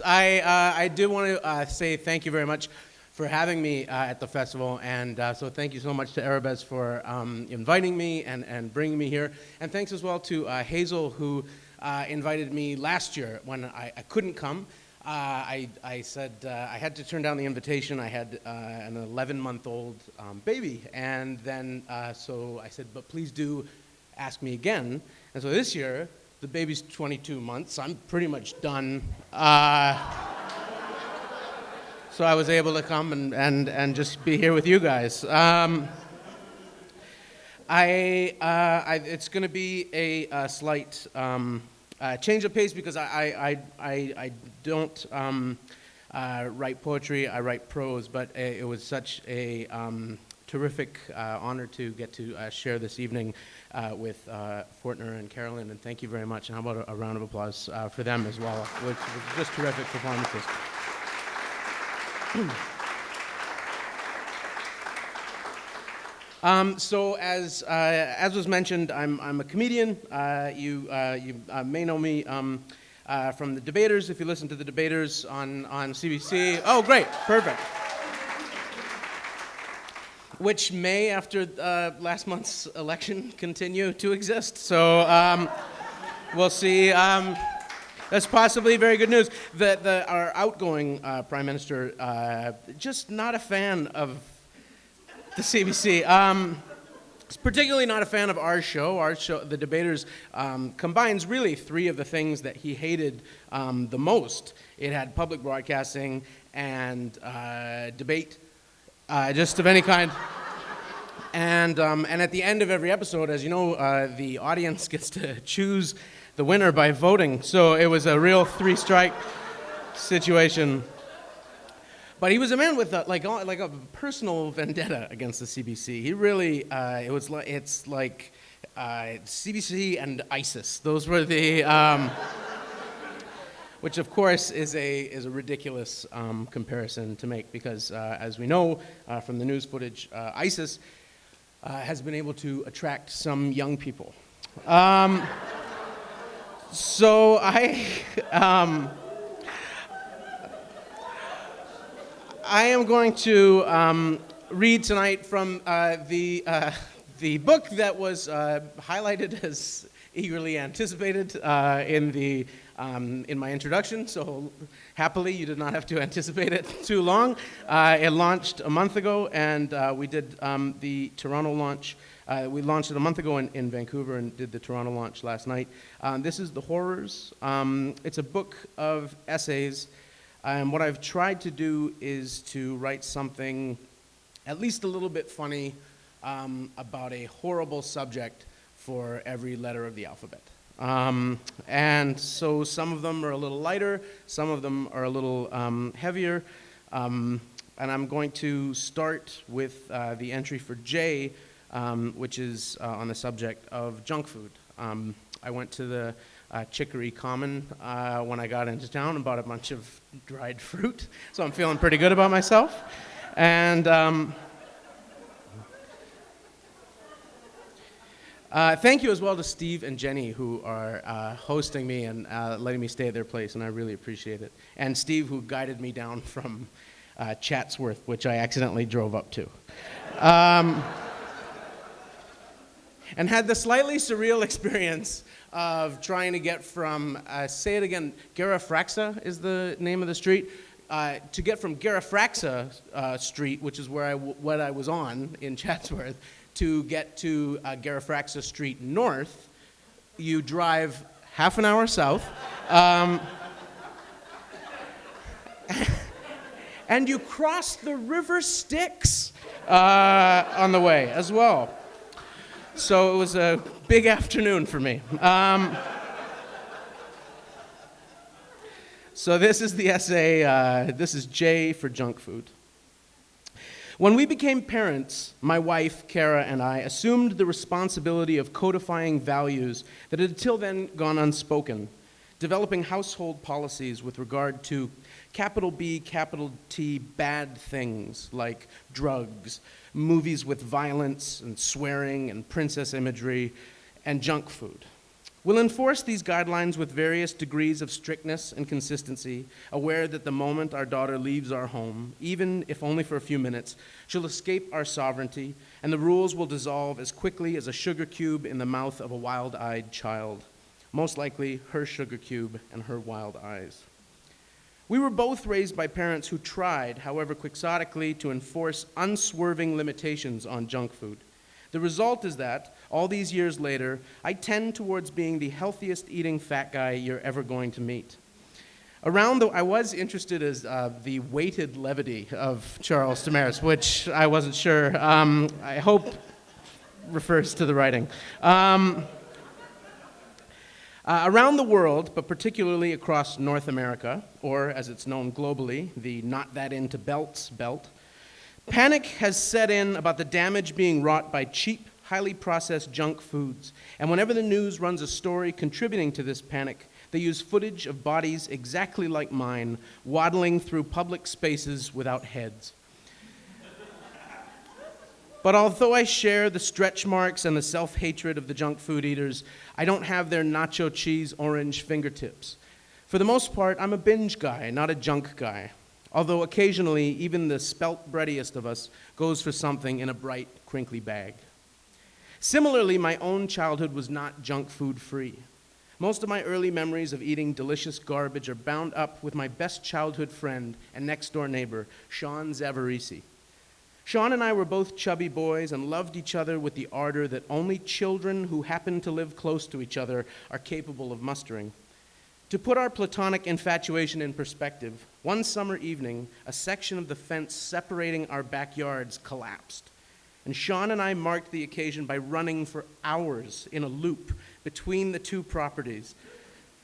I do want to say thank you very much for having me at the festival, and so thank you so much to Arabez for inviting me and bringing me here, and thanks as well to Hazel, who invited me last year when I couldn't come. I said I had to turn down the invitation. I had an 11-month-old baby, and then so I said, but please do ask me again. And so this year, the baby's 22 months. I'm pretty much done. So I was able to come and just be here with you guys. It's going to be a slight change of pace because I don't write poetry. I write prose, but it was such a terrific honor to get to share this evening with Fortner and Carolyn, and thank you very much. And how about a round of applause for them as well, which was just terrific performances. So as was mentioned, I'm a comedian. You may know me from the Debaters, if you listen to the Debaters on CBC. Oh, great, perfect. Which may, after last month's election, continue to exist. So we'll see. That's possibly very good news. Our outgoing Prime Minister, just not a fan of the CBC. Particularly not a fan of our show. Our show, The Debaters, combines really three of the things that he hated the most. It had public broadcasting and debate, just of any kind. And at the end of every episode, as you know, the audience gets to choose the winner by voting. So it was a real three-strike situation. But he was a man with like a personal vendetta against the CBC. He really, it's like CBC and ISIS. Those were the, which of course is a ridiculous comparison to make because, as we know from the news footage, ISIS has been able to attract some young people. So I am going to read tonight from the book that was highlighted as eagerly anticipated in my introduction. So happily, you did not have to anticipate it too long. It launched a month ago, and we did the Toronto launch. We launched it a month ago in Vancouver and did the Toronto launch last night. This is The Horrors. It's a book of essays. And what I've tried to do is to write something at least a little bit funny about a horrible subject for every letter of the alphabet. And so some of them are a little lighter, some of them are a little heavier. And I'm going to start with the entry for J, which is on the subject of junk food. I went to the Chicory Common when I got into town and bought a bunch of dried fruit, so I'm feeling pretty good about myself. And thank you as well to Steve and Jenny, who are hosting me and letting me stay at their place, and I really appreciate it. And Steve, who guided me down from Chatsworth, which I accidentally drove up to. And had the slightly surreal experience of trying to get from, say it again, Garifraxa is the name of the street, to get from Garifraxa Street, which is where what I was on in Chatsworth, to get to Garifraxa Street North, you drive half an hour south, and you cross the River Styx on the way as well. So it was a big afternoon for me. So this is the essay, this is J for junk food. When we became parents, my wife, Kara, and I assumed the responsibility of codifying values that had until then gone unspoken, developing household policies with regard to capital B, capital T, bad things like drugs, movies with violence and swearing and princess imagery, and junk food. We'll enforce these guidelines with various degrees of strictness and consistency, aware that the moment our daughter leaves our home, even if only for a few minutes, she'll escape our sovereignty, and the rules will dissolve as quickly as a sugar cube in the mouth of a wild-eyed child. Most likely, her sugar cube and her wild eyes. We were both raised by parents who tried, however quixotically, to enforce unswerving limitations on junk food. The result is that, all these years later, I tend towards being the healthiest eating fat guy you're ever going to meet. I was interested as the weighted levity of Charles Demers, which I wasn't sure. I hope refers to the writing. Around the world, but particularly across North America, or as it's known globally, the not that into belts belt, panic has set in about the damage being wrought by cheap, highly processed junk foods. And whenever the news runs a story contributing to this panic, they use footage of bodies exactly like mine, waddling through public spaces without heads. But although I share the stretch marks and the self-hatred of the junk food eaters, I don't have their nacho cheese orange fingertips. For the most part, I'm a binge guy, not a junk guy. Although occasionally, even the spelt breadiest of us goes for something in a bright, crinkly bag. Similarly, my own childhood was not junk food free. Most of my early memories of eating delicious garbage are bound up with my best childhood friend and next-door neighbor, Sean Zavarisi. Sean and I were both chubby boys and loved each other with the ardor that only children who happen to live close to each other are capable of mustering. To put our platonic infatuation in perspective, one summer evening, a section of the fence separating our backyards collapsed, and Sean and I marked the occasion by running for hours in a loop between the two properties,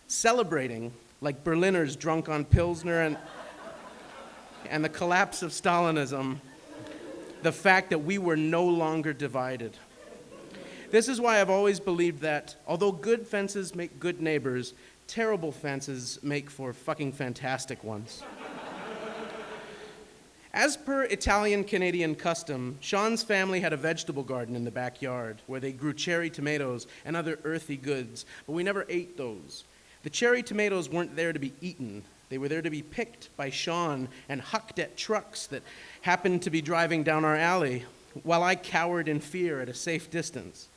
celebrating like Berliners drunk on Pilsner and the collapse of Stalinism, the fact that we were no longer divided. This is why I've always believed that, although good fences make good neighbors, terrible fences make for fucking fantastic ones. As per Italian-Canadian custom, Sean's family had a vegetable garden in the backyard where they grew cherry tomatoes and other earthy goods, but we never ate those. The cherry tomatoes weren't there to be eaten. They were there to be picked by Sean and hucked at trucks that happened to be driving down our alley, while I cowered in fear at a safe distance.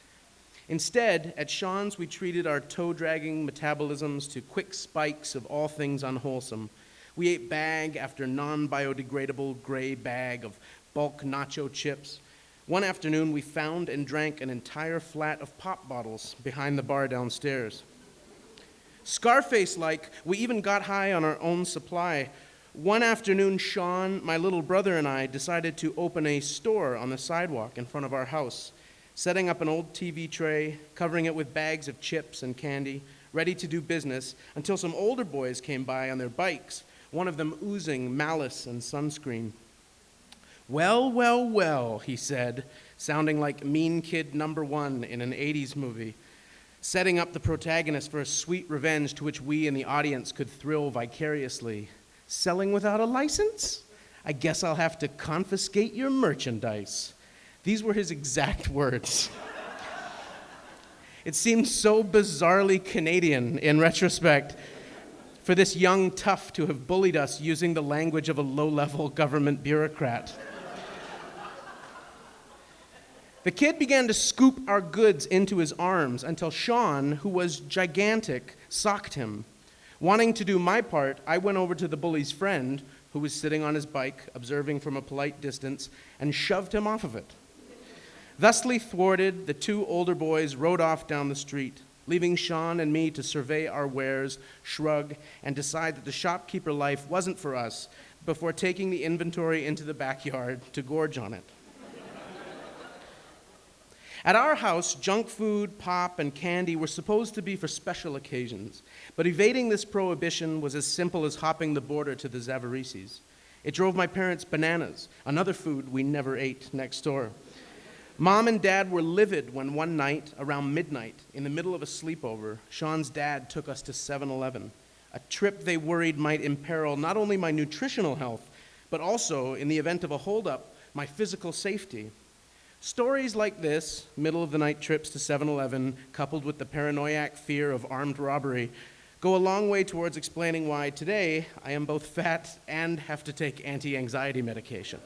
Instead, at Sean's, we treated our toe-dragging metabolisms to quick spikes of all things unwholesome. We ate bag after non-biodegradable gray bag of bulk nacho chips. One afternoon, we found and drank an entire flat of pop bottles behind the bar downstairs. Scarface-like, we even got high on our own supply. One afternoon, Sean, my little brother, and I decided to open a store on the sidewalk in front of our house, setting up an old TV tray, covering it with bags of chips and candy, ready to do business, until some older boys came by on their bikes, one of them oozing malice and sunscreen. "Well, well, well," he said, sounding like Mean Kid #1 in an 80s movie, setting up the protagonist for a sweet revenge to which we in the audience could thrill vicariously. "Selling without a license? I guess I'll have to confiscate your merchandise." These were his exact words. It seems so bizarrely Canadian in retrospect for this young tough to have bullied us using the language of a low-level government bureaucrat. The kid began to scoop our goods into his arms until Sean, who was gigantic, socked him. Wanting to do my part, I went over to the bully's friend, who was sitting on his bike, observing from a polite distance, and shoved him off of it. Thusly thwarted, the two older boys rode off down the street, leaving Sean and me to survey our wares, shrug, and decide that the shopkeeper life wasn't for us before taking the inventory into the backyard to gorge on it. At our house, junk food, pop, and candy were supposed to be for special occasions, but evading this prohibition was as simple as hopping the border to the Zavarisis. It drove my parents bananas, another food we never ate next door. Mom and Dad were livid when one night, around midnight, in the middle of a sleepover, Sean's dad took us to 7-Eleven, a trip they worried might imperil not only my nutritional health, but also, in the event of a holdup, my physical safety. Stories like this, middle-of-the-night trips to 7-Eleven, coupled with the paranoiac fear of armed robbery, go a long way towards explaining why today I am both fat and have to take anti-anxiety medication.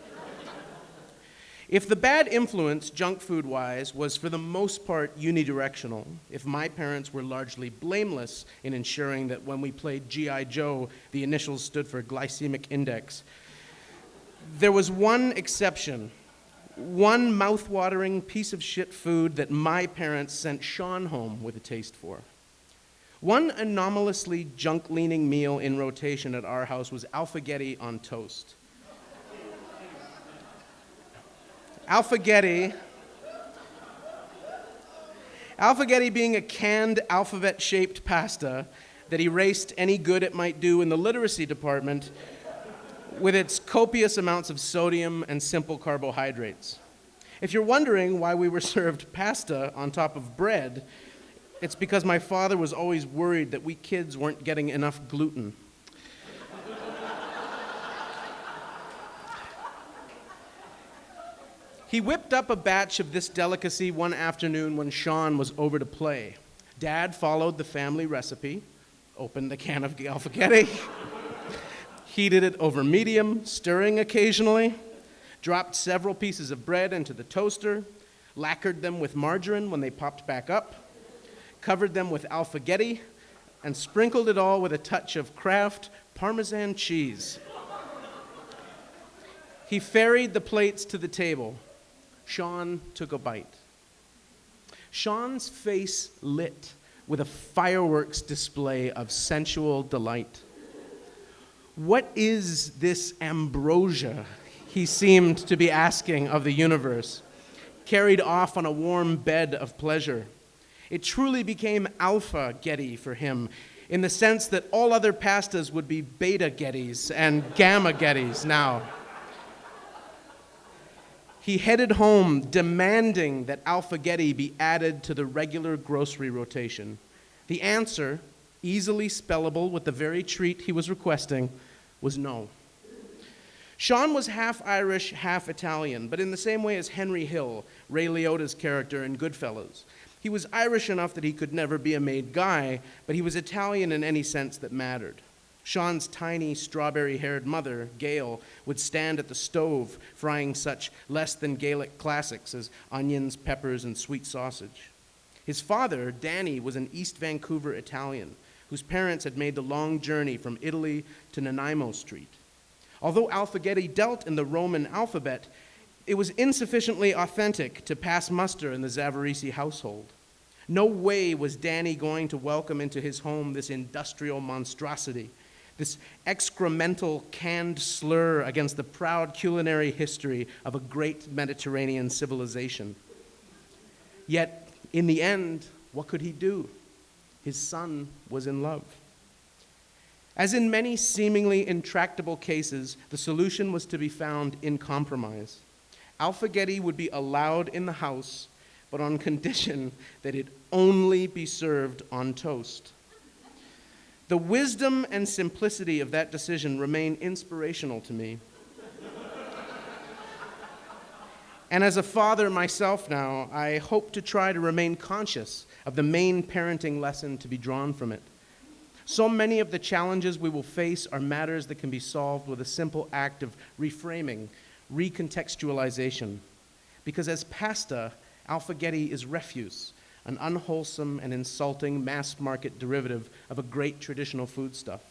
If the bad influence, junk food-wise, was for the most part unidirectional, if my parents were largely blameless in ensuring that when we played G.I. Joe, the initials stood for glycemic index, there was one exception, one mouth-watering piece of shit food that my parents sent Sean home with a taste for. One anomalously junk-leaning meal in rotation at our house was alphagetti on toast. Alphagetti being a canned alphabet-shaped pasta that erased any good it might do in the literacy department with its copious amounts of sodium and simple carbohydrates. If you're wondering why we were served pasta on top of bread, it's because my father was always worried that we kids weren't getting enough gluten. He whipped up a batch of this delicacy one afternoon when Sean was over to play. Dad followed the family recipe, opened the can of alphagetti, heated it over medium, stirring occasionally, dropped several pieces of bread into the toaster, lacquered them with margarine when they popped back up, covered them with alphagetti, and sprinkled it all with a touch of Kraft Parmesan cheese. He ferried the plates to the table. Sean took a bite. Sean's face lit with a fireworks display of sensual delight. What is this ambrosia, he seemed to be asking of the universe, carried off on a warm bed of pleasure? It truly became alpha-getti for him, in the sense that all other pastas would be beta-gettis and gamma-gettis now. He headed home demanding that alphagetti be added to the regular grocery rotation. The answer, easily spellable with the very treat he was requesting, was no. Sean was half Irish, half Italian, but in the same way as Henry Hill, Ray Liotta's character in Goodfellas. He was Irish enough that he could never be a made guy, but he was Italian in any sense that mattered. Sean's tiny, strawberry-haired mother, Gail, would stand at the stove frying such less-than-Gaelic classics as onions, peppers, and sweet sausage. His father, Danny, was an East Vancouver Italian whose parents had made the long journey from Italy to Nanaimo Street. Although alphagetti dealt in the Roman alphabet, it was insufficiently authentic to pass muster in the Zavarisi household. No way was Danny going to welcome into his home this industrial monstrosity, this excremental canned slur against the proud culinary history of a great Mediterranean civilization. Yet, in the end, what could he do? His son was in love. As in many seemingly intractable cases, the solution was to be found in compromise. Alphagetti would be allowed in the house, but on condition that it only be served on toast. The wisdom and simplicity of that decision remain inspirational to me. And as a father myself now, I hope to try to remain conscious of the main parenting lesson to be drawn from it. So many of the challenges we will face are matters that can be solved with a simple act of reframing, recontextualization. Because as pasta, alphagetti is refuse, an unwholesome and insulting mass-market derivative of a great traditional foodstuff.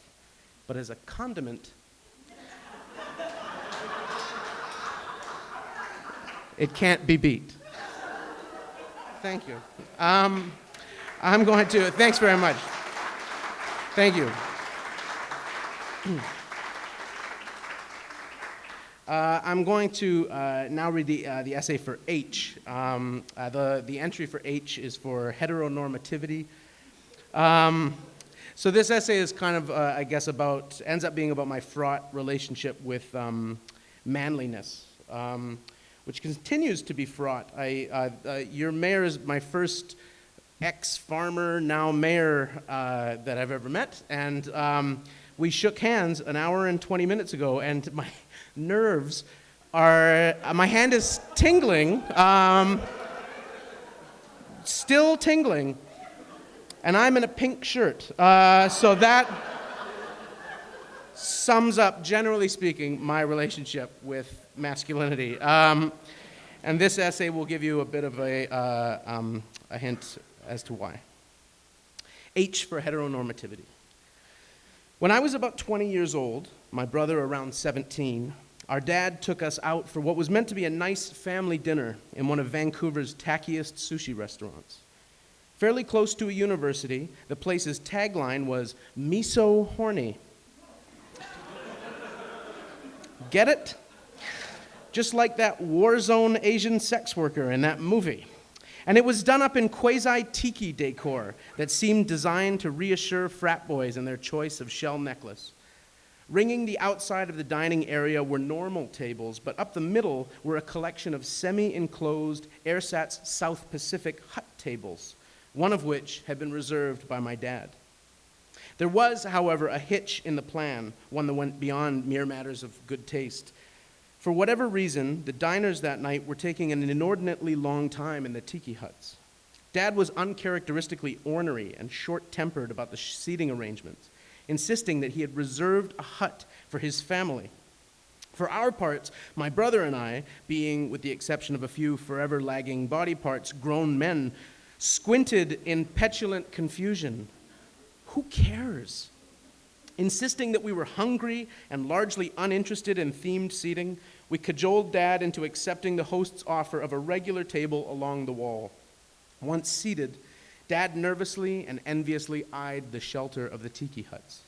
But as a condiment, it can't be beat. Thank you. I'm going to, thanks very much. Thank you. I'm going to now read the essay for H. The entry for H is for heteronormativity. So this essay is kind of, I guess, ends up being about my fraught relationship with manliness, which continues to be fraught. Your mayor is my first ex-farmer, now mayor that I've ever met, and we shook hands an hour and 20 minutes ago, and my nerves my hand is tingling, still tingling, and I'm in a pink shirt. So that sums up, generally speaking, my relationship with masculinity. And this essay will give you a bit of a hint as to why. H for heteronormativity. When I was about 20 years old, my brother around 17, our dad took us out for what was meant to be a nice family dinner in one of Vancouver's tackiest sushi restaurants. Fairly close to a university, the place's tagline was, "Miso horny." Get it? Just like that war zone Asian sex worker in that movie. And it was done up in quasi-tiki decor that seemed designed to reassure frat boys in their choice of shell necklace. Ringing the outside of the dining area were normal tables, but up the middle were a collection of semi-enclosed AirSats South Pacific hut tables, one of which had been reserved by my dad. There was, however, a hitch in the plan, one that went beyond mere matters of good taste. For whatever reason, the diners that night were taking an inordinately long time in the tiki huts. Dad was uncharacteristically ornery and short-tempered about the seating arrangements, insisting that he had reserved a hut for his family. For our parts, my brother and I, being, with the exception of a few forever lagging body parts, grown men, squinted in petulant confusion. Who cares? Insisting that we were hungry and largely uninterested in themed seating, we cajoled Dad into accepting the host's offer of a regular table along the wall. Once seated, Dad nervously and enviously eyed the shelter of the tiki huts.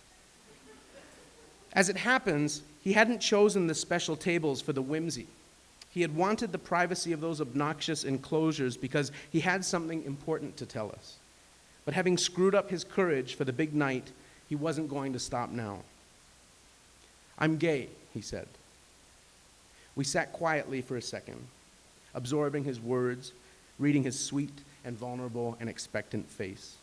As it happens, he hadn't chosen the special tables for the whimsy. He had wanted the privacy of those obnoxious enclosures because he had something important to tell us. But having screwed up his courage for the big night, he wasn't going to stop now. "I'm gay," he said. We sat quietly for a second, absorbing his words, reading his sweet and vulnerable and expectant face.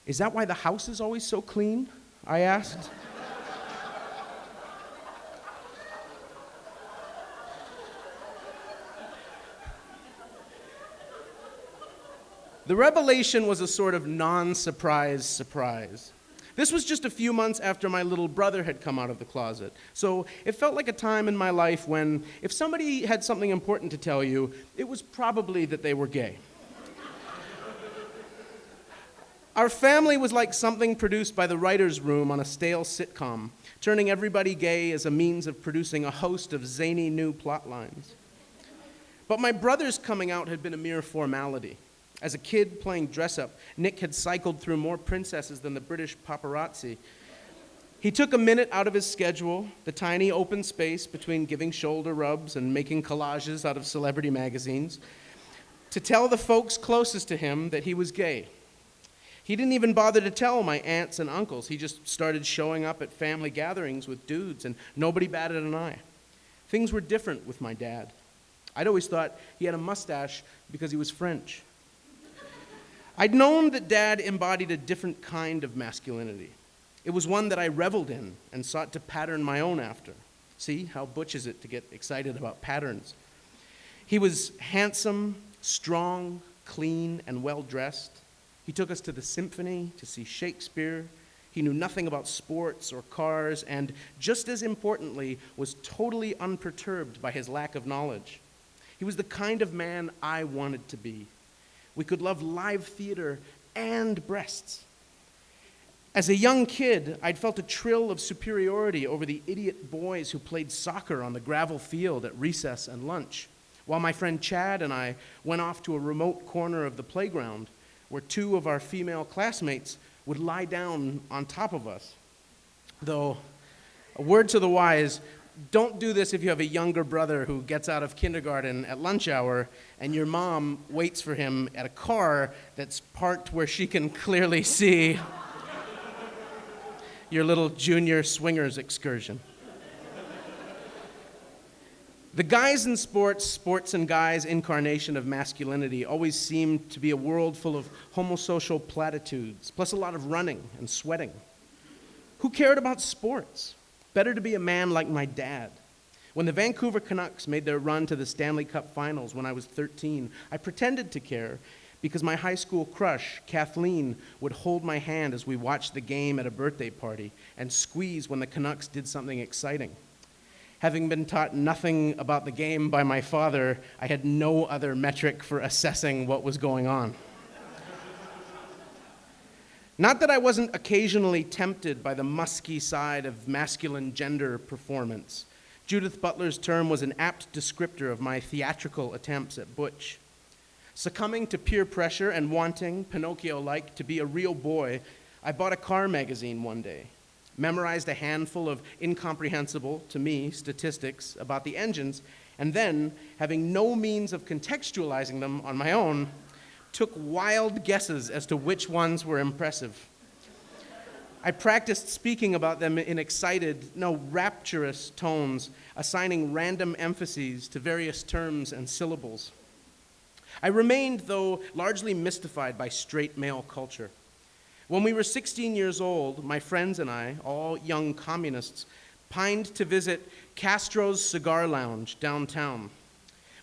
"Is that why the house is always so clean?" I asked. The revelation was a sort of non-surprise surprise. This was just a few months after my little brother had come out of the closet, so it felt like a time in my life when, if somebody had something important to tell you, it was probably that they were gay. Our family was like something produced by the writer's room on a stale sitcom, turning everybody gay as a means of producing a host of zany new plot lines. But my brother's coming out had been a mere formality. As a kid playing dress-up, Nick had cycled through more princesses than the British paparazzi. He took a minute out of his schedule, the tiny open space between giving shoulder rubs and making collages out of celebrity magazines, to tell the folks closest to him that he was gay. He didn't even bother to tell my aunts and uncles. He just started showing up at family gatherings with dudes, and nobody batted an eye. Things were different with my dad. I'd always thought he had a mustache because he was French. I'd known that Dad embodied a different kind of masculinity. It was one that I reveled in and sought to pattern my own after. See, how butch is it to get excited about patterns? He was handsome, strong, clean, and well-dressed. He took us to the symphony to see Shakespeare. He knew nothing about sports or cars, and just as importantly, was totally unperturbed by his lack of knowledge. He was the kind of man I wanted to be. We could love live theater and breasts. As a young kid, I'd felt a trill of superiority over the idiot boys who played soccer on the gravel field at recess and lunch, while my friend Chad and I went off to a remote corner of the playground where two of our female classmates would lie down on top of us. Though, a word to the wise, don't do this if you have a younger brother who gets out of kindergarten at lunch hour and your mom waits for him at a car that's parked where she can clearly see your little junior swingers excursion. The guys in sports, sports and guys incarnation of masculinity always seemed to be a world full of homosocial platitudes, plus a lot of running and sweating. Who cared about sports? Better to be a man like my dad. When the Vancouver Canucks made their run to the Stanley Cup Finals when I was 13, I pretended to care because my high school crush, Kathleen, would hold my hand as we watched the game at a birthday party and squeeze when the Canucks did something exciting. Having been taught nothing about the game by my father, I had no other metric for assessing what was going on. Not that I wasn't occasionally tempted by the musky side of masculine gender performance. Judith Butler's term was an apt descriptor of my theatrical attempts at butch. Succumbing to peer pressure and wanting, Pinocchio-like, to be a real boy, I bought a car magazine one day, memorized a handful of incomprehensible, to me, statistics about the engines, and then, having no means of contextualizing them on my own, took wild guesses as to which ones were impressive. I practiced speaking about them in excited, rapturous tones, assigning random emphases to various terms and syllables. I remained, though, largely mystified by straight male culture. When we were 16 years old, my friends and I, all young communists, pined to visit Castro's Cigar Lounge downtown.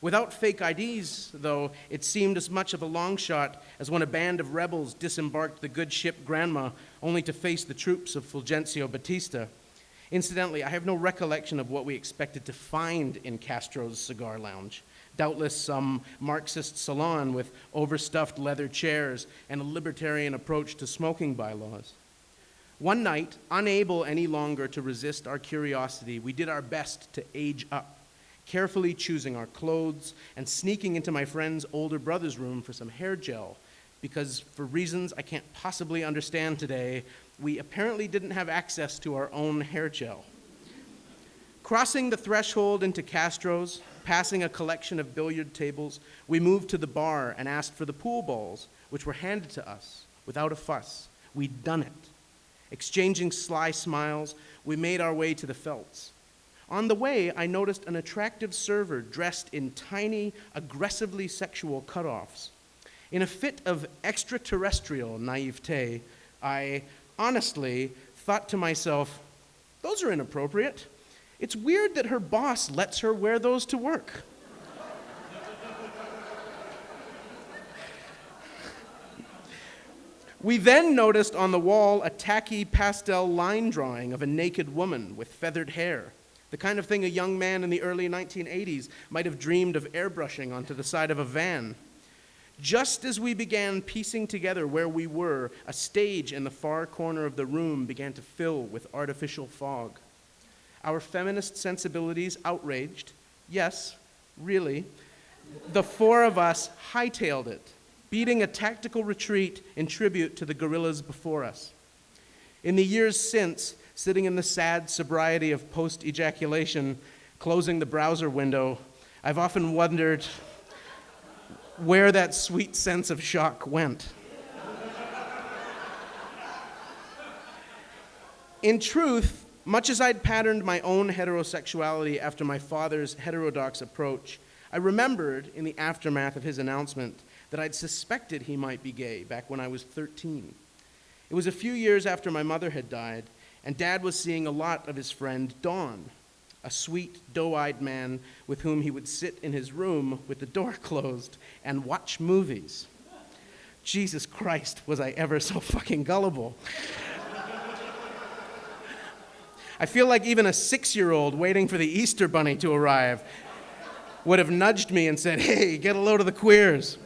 Without fake IDs, though, it seemed as much of a long shot as when a band of rebels disembarked the good ship Granma only to face the troops of Fulgencio Batista. Incidentally, I have no recollection of what we expected to find in Castro's Cigar Lounge. Doubtless some Marxist salon with overstuffed leather chairs and a libertarian approach to smoking bylaws. One night, unable any longer to resist our curiosity, we did our best to age up, carefully choosing our clothes and sneaking into my friend's older brother's room for some hair gel, because for reasons I can't possibly understand today, we apparently didn't have access to our own hair gel. Crossing the threshold into Castro's, passing a collection of billiard tables, we moved to the bar and asked for the pool balls, which were handed to us without a fuss. We'd done it. Exchanging sly smiles, we made our way to the felts. On the way, I noticed an attractive server dressed in tiny, aggressively sexual cutoffs. In a fit of extraterrestrial naivete, I honestly thought to myself, those are inappropriate. It's weird that her boss lets her wear those to work. We then noticed on the wall a tacky pastel line drawing of a naked woman with feathered hair, the kind of thing a young man in the early 1980s might have dreamed of airbrushing onto the side of a van. Just as we began piecing together where we were, a stage in the far corner of the room began to fill with artificial fog. Our feminist sensibilities outraged, yes, really, the four of us hightailed it, beating a tactical retreat in tribute to the gorillas before us. In the years since, sitting in the sad sobriety of post-ejaculation, closing the browser window, I've often wondered where that sweet sense of shock went. In truth, much as I'd patterned my own heterosexuality after my father's heterodox approach, I remembered in the aftermath of his announcement that I'd suspected he might be gay back when I was 13. It was a few years after my mother had died, and Dad was seeing a lot of his friend Don, a sweet, doe-eyed man with whom he would sit in his room with the door closed and watch movies. Jesus Christ, was I ever so fucking gullible. I feel like even a 6-year-old waiting for the Easter Bunny to arrive would have nudged me and said, "Hey, get a load of the queers."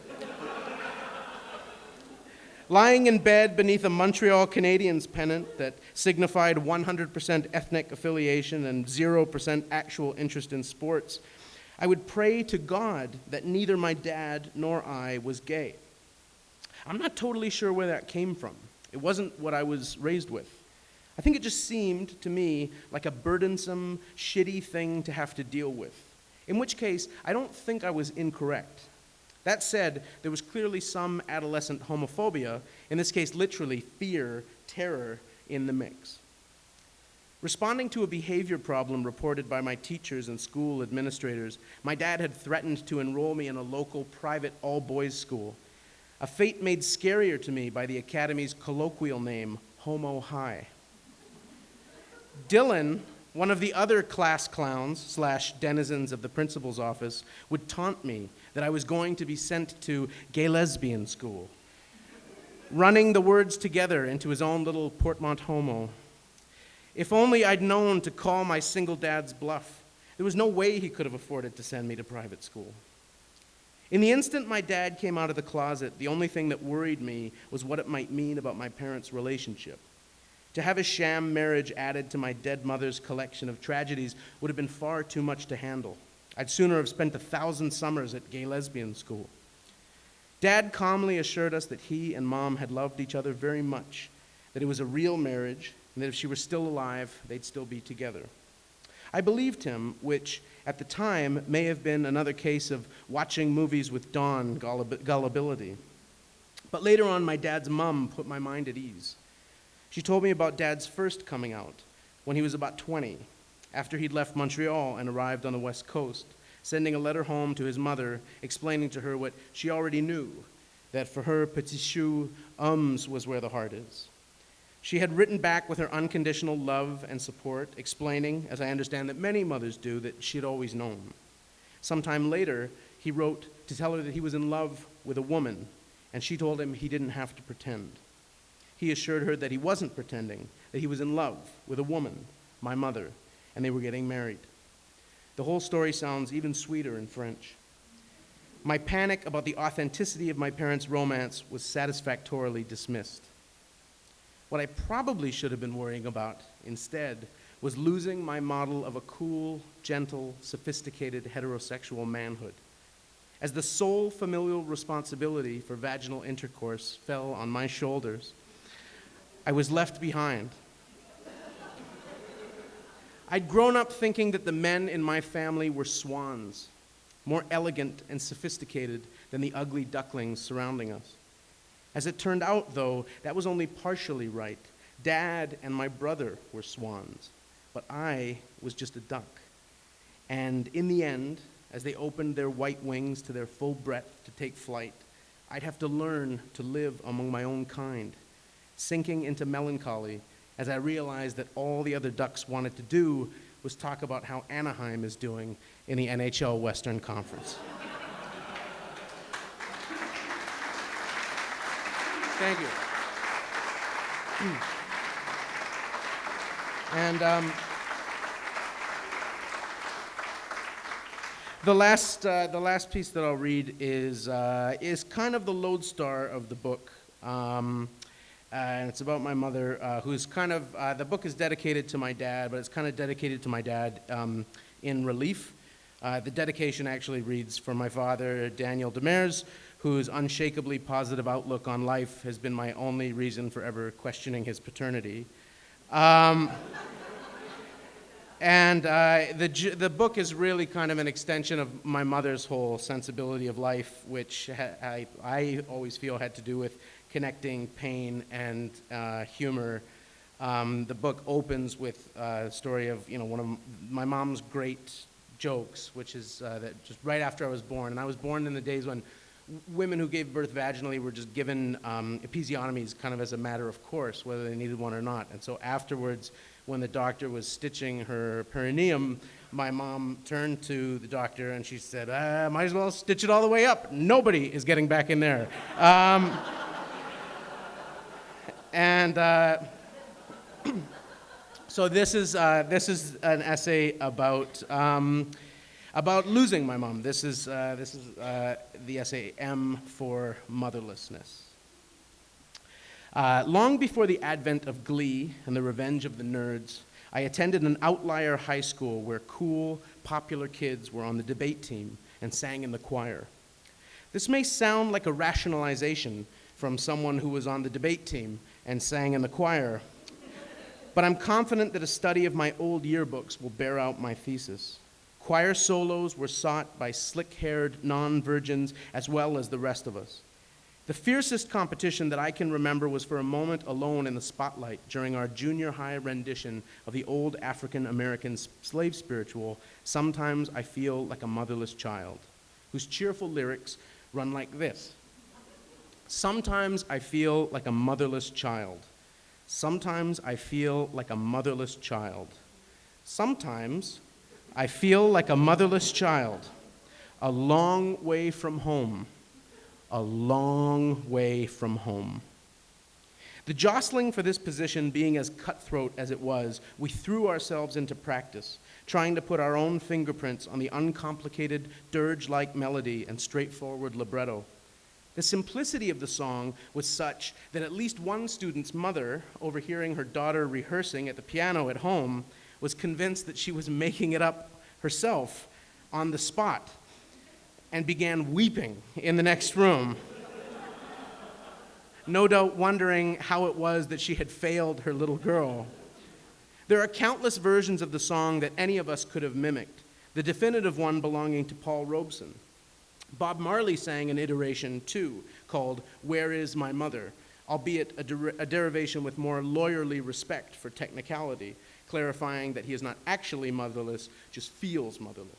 Lying in bed beneath a Montreal Canadiens pennant that signified 100% ethnic affiliation and 0% actual interest in sports, I would pray to God that neither my dad nor I was gay. I'm not totally sure where that came from. It wasn't what I was raised with. I think it just seemed to me like a burdensome, shitty thing to have to deal with, in which case I don't think I was incorrect. That said, there was clearly some adolescent homophobia, in this case literally fear, terror, in the mix. Responding to a behavior problem reported by my teachers and school administrators, my dad had threatened to enroll me in a local private all-boys school, a fate made scarier to me by the academy's colloquial name, Homo High. Dylan, one of the other class clowns / denizens of the principal's office would taunt me that I was going to be sent to gay lesbian school, running the words together into his own little portmanteau. If only I'd known to call my single dad's bluff. There was no way he could have afforded to send me to private school. In the instant my dad came out of the closet, the only thing that worried me was what it might mean about my parents' relationship. To have a sham marriage added to my dead mother's collection of tragedies would have been far too much to handle. I'd sooner have spent 1,000 summers at gay lesbian school. Dad calmly assured us that he and Mom had loved each other very much, that it was a real marriage, and that if she were still alive, they'd still be together. I believed him, which at the time may have been another case of watching movies with Dawn gullibility. But later on, my dad's mom put my mind at ease. She told me about Dad's first coming out, when he was about 20, after he'd left Montreal and arrived on the West Coast, sending a letter home to his mother, explaining to her what she already knew, that for her, petit chou, was where the heart is. She had written back with her unconditional love and support, explaining, as I understand that many mothers do, that she had always known. Sometime later, he wrote to tell her that he was in love with a woman, and she told him he didn't have to pretend. He assured her that he wasn't pretending, that he was in love with a woman, my mother, and they were getting married. The whole story sounds even sweeter in French. My panic about the authenticity of my parents' romance was satisfactorily dismissed. What I probably should have been worrying about instead was losing my model of a cool, gentle, sophisticated heterosexual manhood. As the sole familial responsibility for vaginal intercourse fell on my shoulders, I was left behind. I'd grown up thinking that the men in my family were swans, more elegant and sophisticated than the ugly ducklings surrounding us. As it turned out, though, that was only partially right. Dad and my brother were swans, but I was just a duck. And in the end, as they opened their white wings to their full breadth to take flight, I'd have to learn to live among my own kind, sinking into melancholy as I realized that all the other ducks wanted to do was talk about how Anaheim is doing in the NHL Western Conference. Thank you. And the last piece that I'll read is kind of the lodestar of the book, and it's about my mother, who's kind of the book is dedicated to my dad, but it's kind of dedicated to my dad in relief. The dedication actually reads, "For my father, Daniel Demers, whose unshakably positive outlook on life has been my only reason for ever questioning his paternity." And the book is really kind of an extension of my mother's whole sensibility of life, which I always feel had to do with connecting pain and humor. The book opens with a story of one of my mom's great jokes, which is that just right after I was born, and I was born in the days when women who gave birth vaginally were just given episiotomies kind of as a matter of course, whether they needed one or not. And so afterwards, when the doctor was stitching her perineum, my mom turned to the doctor and she said, might as well stitch it all the way up. Nobody is getting back in there. So this is an essay about losing my mom. This is the essay M for Motherlessness. Long before the advent of Glee and the Revenge of the Nerds, I attended an outlier high school where cool, popular kids were on the debate team and sang in the choir. This may sound like a rationalization from someone who was on the debate team and sang in the choir, but I'm confident that a study of my old yearbooks will bear out my thesis. Choir solos were sought by slick-haired non-virgins as well as the rest of us. The fiercest competition that I can remember was for a moment alone in the spotlight during our junior high rendition of the old African-American slave spiritual, "Sometimes I Feel Like a Motherless Child," whose cheerful lyrics run like this. Sometimes I feel like a motherless child. Sometimes I feel like a motherless child. Sometimes I feel like a motherless child, a long way from home, a long way from home. The jostling for this position being as cutthroat as it was, we threw ourselves into practice, trying to put our own fingerprints on the uncomplicated, dirge-like melody and straightforward libretto. The simplicity of the song was such that at least one student's mother, overhearing her daughter rehearsing at the piano at home, was convinced that she was making it up herself on the spot and began weeping in the next room, no doubt wondering how it was that she had failed her little girl. There are countless versions of the song that any of us could have mimicked, the definitive one belonging to Paul Robeson. Bob Marley sang an iteration, too, called Where Is My Mother, albeit a derivation with more lawyerly respect for technicality, clarifying that he is not actually motherless, just feels motherless.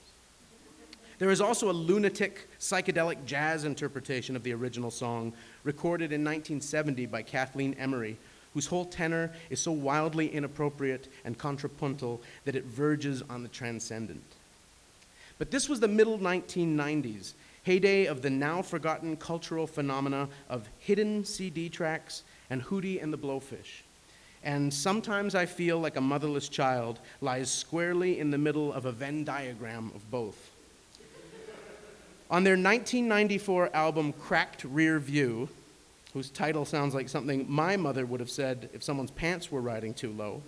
There is also a lunatic, psychedelic jazz interpretation of the original song, recorded in 1970 by Kathleen Emery, whose whole tenor is so wildly inappropriate and contrapuntal that it verges on the transcendent. But this was the middle 1990s, heyday of the now-forgotten cultural phenomena of hidden CD tracks and Hootie and the Blowfish. And sometimes I feel like a motherless child lies squarely in the middle of a Venn diagram of both. On their 1994 album Cracked Rear View, whose title sounds like something my mother would have said if someone's pants were riding too low,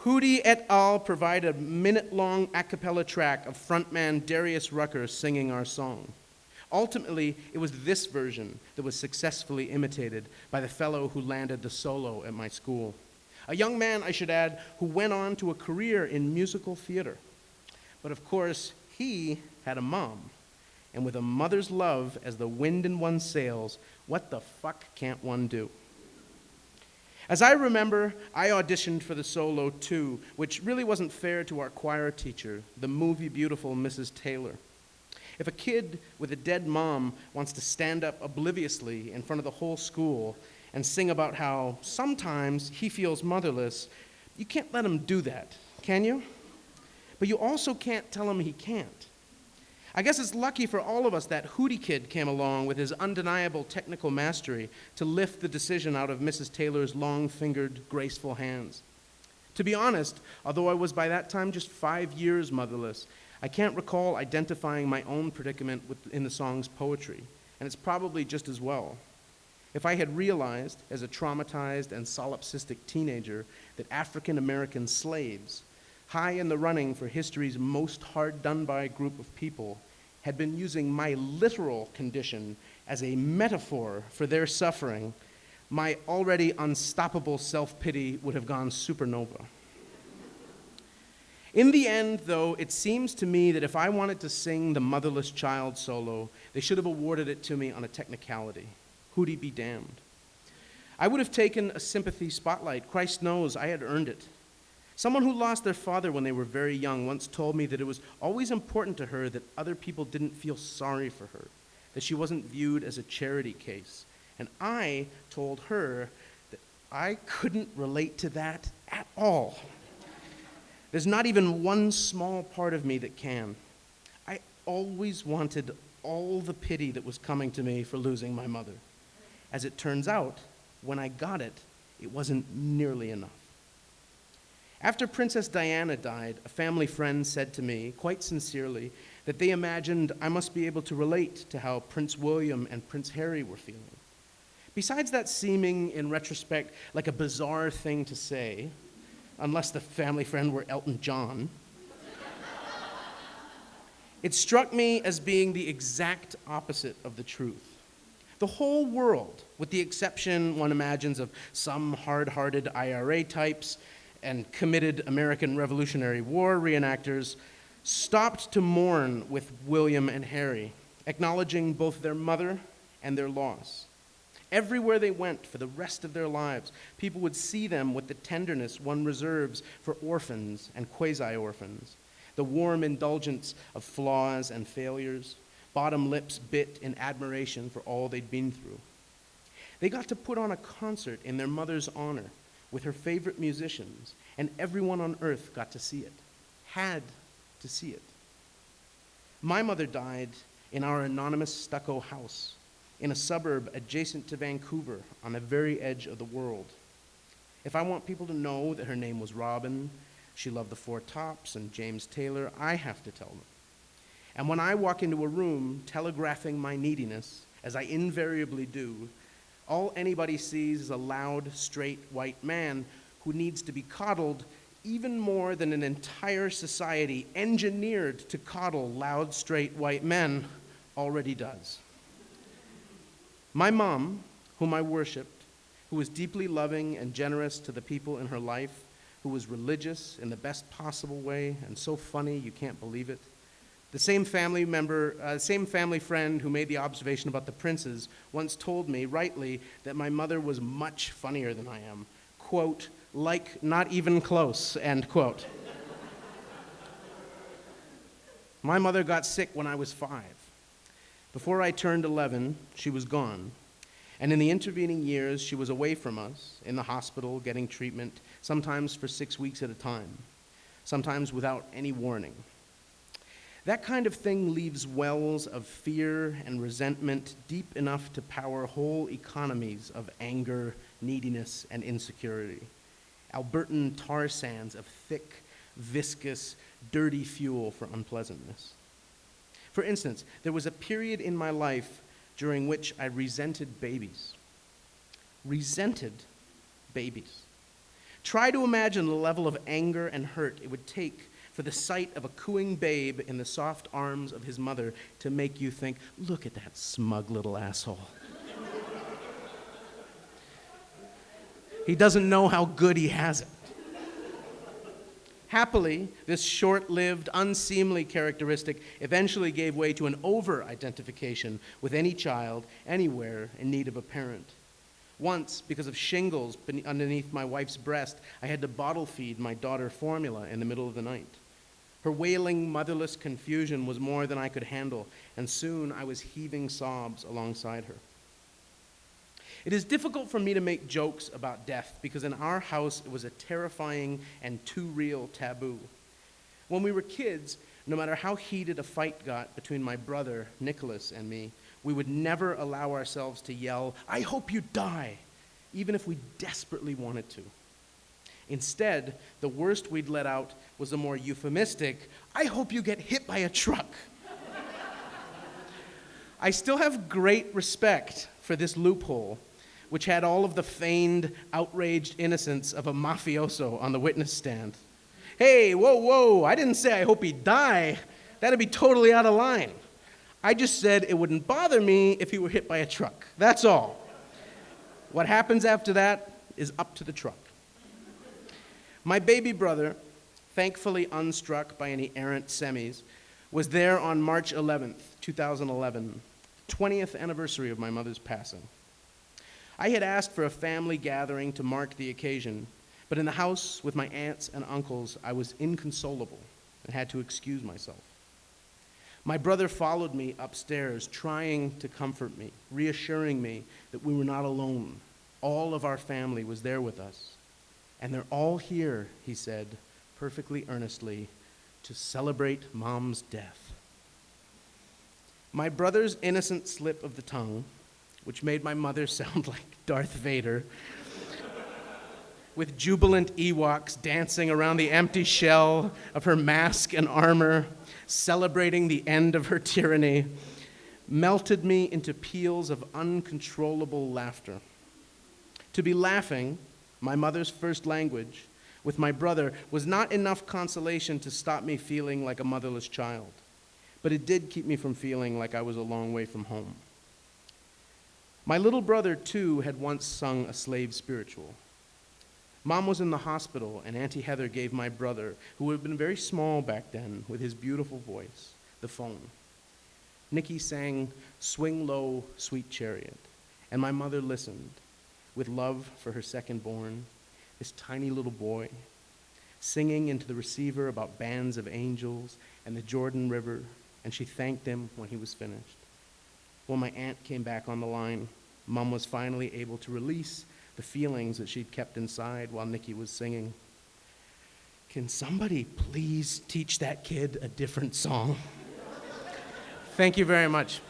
Hootie et al. Provide a minute-long a cappella track of frontman Darius Rucker singing our song. Ultimately, it was this version that was successfully imitated by the fellow who landed the solo at my school. A young man, I should add, who went on to a career in musical theater. But of course, he had a mom. And with a mother's love as the wind in one's sails, what the fuck can't one do? As I remember, I auditioned for the solo too, which really wasn't fair to our choir teacher, the movie beautiful Mrs. Taylor. If a kid with a dead mom wants to stand up obliviously in front of the whole school and sing about how sometimes he feels motherless, you can't let him do that, can you? But you also can't tell him he can't. I guess it's lucky for all of us that Hootie Kid came along with his undeniable technical mastery to lift the decision out of Mrs. Taylor's long-fingered, graceful hands. To be honest, although I was by that time just 5 years motherless, I can't recall identifying my own predicament in the song's poetry, and it's probably just as well. If I had realized, as a traumatized and solipsistic teenager, that African-American slaves, high in the running for history's most hard-done-by group of people, had been using my literal condition as a metaphor for their suffering, my already unstoppable self-pity would have gone supernova. In the end, though, it seems to me that if I wanted to sing the Motherless Child solo, they should have awarded it to me on a technicality. Hootie be damned. I would have taken a sympathy spotlight. Christ knows I had earned it. Someone who lost their father when they were very young once told me that it was always important to her that other people didn't feel sorry for her, that she wasn't viewed as a charity case. And I told her that I couldn't relate to that at all. There's not even one small part of me that can. I always wanted all the pity that was coming to me for losing my mother. As it turns out, when I got it, it wasn't nearly enough. After Princess Diana died, a family friend said to me, quite sincerely, that they imagined I must be able to relate to how Prince William and Prince Harry were feeling. Besides that seeming, in retrospect, like a bizarre thing to say, unless the family friend were Elton John, it struck me as being the exact opposite of the truth. The whole world, with the exception, one imagines, of some hard-hearted IRA types and committed American Revolutionary War reenactors, stopped to mourn with William and Harry, acknowledging both their mother and their loss. Everywhere they went for the rest of their lives, people would see them with the tenderness one reserves for orphans and quasi-orphans, the warm indulgence of flaws and failures, bottom lips bit in admiration for all they'd been through. They got to put on a concert in their mother's honor, with her favorite musicians, and everyone on earth got to see it, had to see it. My mother died in our anonymous stucco house in a suburb adjacent to Vancouver on the very edge of the world. If I want people to know that her name was Robin, she loved the Four Tops and James Taylor, I have to tell them. And when I walk into a room telegraphing my neediness, as I invariably do, all anybody sees is a loud, straight, white man who needs to be coddled even more than an entire society engineered to coddle loud, straight, white men already does. My mom, whom I worshiped, who was deeply loving and generous to the people in her life, who was religious in the best possible way and so funny you can't believe it, the same family friend who made the observation about the princes once told me, rightly, that my mother was much funnier than I am. Quote, like not even close, end quote. My mother got sick when I was 5. Before I turned 11, she was gone. And in the intervening years, she was away from us, in the hospital, getting treatment, sometimes for 6 weeks at a time, sometimes without any warning. That kind of thing leaves wells of fear and resentment deep enough to power whole economies of anger, neediness, and insecurity. Albertan tar sands of thick, viscous, dirty fuel for unpleasantness. For instance, there was a period in my life during which I resented babies. Resented babies. Try to imagine the level of anger and hurt it would take for the sight of a cooing babe in the soft arms of his mother to make you think, look at that smug little asshole. He doesn't know how good he has it. Happily, this short-lived, unseemly characteristic eventually gave way to an over-identification with any child, anywhere, in need of a parent. Once, because of shingles underneath my wife's breast, I had to bottle feed my daughter formula in the middle of the night. Her wailing, motherless confusion was more than I could handle, and soon I was heaving sobs alongside her. It is difficult for me to make jokes about death because in our house it was a terrifying and too real taboo. When we were kids, no matter how heated a fight got between my brother, Nicholas, and me, we would never allow ourselves to yell, "I hope you die," even if we desperately wanted to. Instead, the worst we'd let out was the more euphemistic, "I hope you get hit by a truck." I still have great respect for this loophole, which had all of the feigned, outraged innocence of a mafioso on the witness stand. Hey, whoa, I didn't say I hope he'd die. That'd be totally out of line. I just said it wouldn't bother me if he were hit by a truck. That's all. What happens after that is up to the truck. My baby brother, thankfully unstruck by any errant semis, was there on March 11th, 2011, 20th anniversary of my mother's passing. I had asked for a family gathering to mark the occasion, but in the house with my aunts and uncles, I was inconsolable and had to excuse myself. My brother followed me upstairs, trying to comfort me, reassuring me that we were not alone. All of our family was there with us. And they're all here, he said, perfectly earnestly, to celebrate Mom's death. My brother's innocent slip of the tongue, which made my mother sound like Darth Vader, with jubilant Ewoks dancing around the empty shell of her mask and armor, celebrating the end of her tyranny, melted me into peals of uncontrollable laughter. To be laughing, my mother's first language, with my brother was not enough consolation to stop me feeling like a motherless child, but it did keep me from feeling like I was a long way from home. My little brother, too, had once sung a slave spiritual. Mom was in the hospital, and Auntie Heather gave my brother, who had been very small back then, with his beautiful voice, the phone. Nicky sang "Swing Low, Sweet Chariot," and my mother listened, with love for her second-born, this tiny little boy, singing into the receiver about bands of angels and the Jordan River, and she thanked him when he was finished. When my aunt came back on the line, Mom was finally able to release the feelings that she'd kept inside while Nikki was singing. Can somebody please teach that kid a different song? Thank you very much.